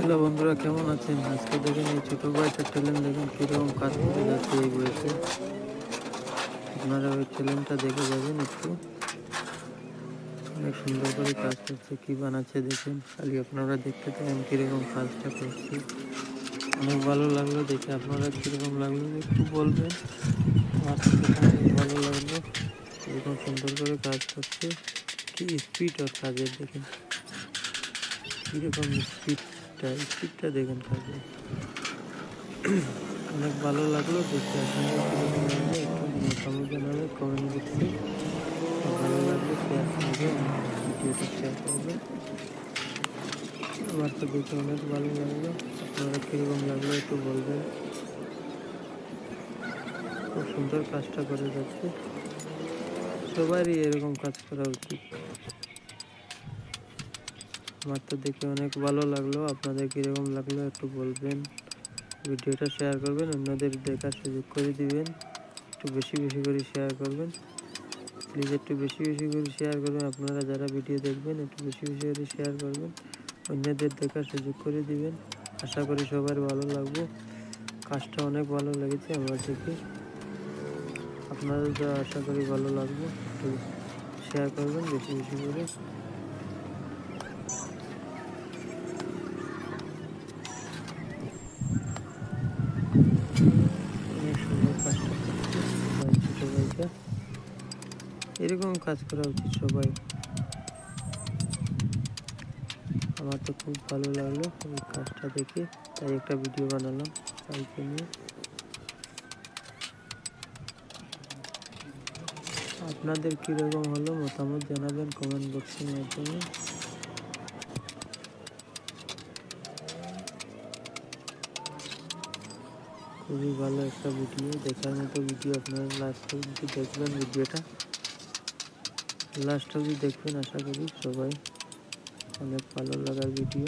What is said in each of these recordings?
Hello বন্ধুরা, কেমন আছেন? আজকে দেখেন এই ছোটো ভাইটার ট্যালেন্ট দেখেন কীরকম কাজ করে যাচ্ছে এই বয়সে। আপনারা ওই ট্যালেন্টটা দেখে যাবেন একটু। অনেক সুন্দর করে কাজ করছে, কী বানাচ্ছে দেখেন। খালি আপনারা দেখতে থাকেন কীরকম কাজটা করছে। অনেক ভালো লাগলো দেখে। আপনারা কীরকম লাগলো একটু বলবেন। আমার তো দেখে অনেক ভালো লাগলো, এরকম সুন্দর করে কাজ করছে। কি স্পিড ওর কাজের দেখেন, কীরকম স্পিডটা দেখেন কাজে। অনেক ভালো লাগলো দেখে। আপনাদের কীরকম লাগলো একটু মতামত জানাবেন কমেন্ট বক্সে। ভালো লাগলে শেয়ার করবেন, ভিডিওটা শেয়ার করবেন। আমার তো দেখে অনেক ভালো লাগলো। আপনারা কীরকম লাগলো একটু বলবেন। খুব সুন্দর কাজটা করে যাচ্ছে। সবারই এরকম কাজ করা উচিত। আমার তো দেখে অনেক ভালো লাগলো। আপনাদের কীরকম লাগলো একটু বলবেন। ভিডিওটা শেয়ার করবেন, অন্যদের দেখার সুযোগ করে দিবেন। একটু বেশি বেশি করে শেয়ার করবেন প্লিজ, একটু বেশি বেশি করে শেয়ার করবেন। আপনারা যারা ভিডিও দেখবেন একটু বেশি বেশি করে শেয়ার করবেন, অন্যদের দেখার সুযোগ করে দিবেন। আশা করি সবার ভালো লাগবে। কাজটা অনেক ভালো লেগেছে আমার দেখে। আপনাদের তো আশা করি ভালো লাগবে। একটু শেয়ার করবেন বেশি বেশি করে। অনেক সুন্দর কাজটা করছে ভাই, ছোটো ভাইটা। এরকম কাজ করা উচিত সবাই। আমার তো খুব ভালো লাগলো এই কাজটা দেখে, তাই একটা ভিডিও বানালাম ভাইকে নিয়ে। আপনাদের কীরকম হলো মতামত জানাবেন কমেন্ট বক্সের মাধ্যমে। খুবই ভালো একটা ভিডিও, দেখার মতো ভিডিও। আপনারা লাস্ট অবধি দেখবেন, ভিডিওটা লাস্ট অবধি দেখবেন। আশা করি সবাই অনেক ভালো লাগার ভিডিও।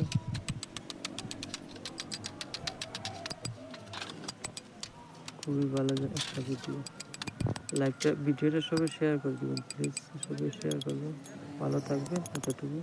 খুবই ভালো একটা ভিডিও। ভিডিওটা সবাই শেয়ার করে দেবেন প্লিজ, সবাই শেয়ার করবেন। ভালো থাকবেন, এতটুকু।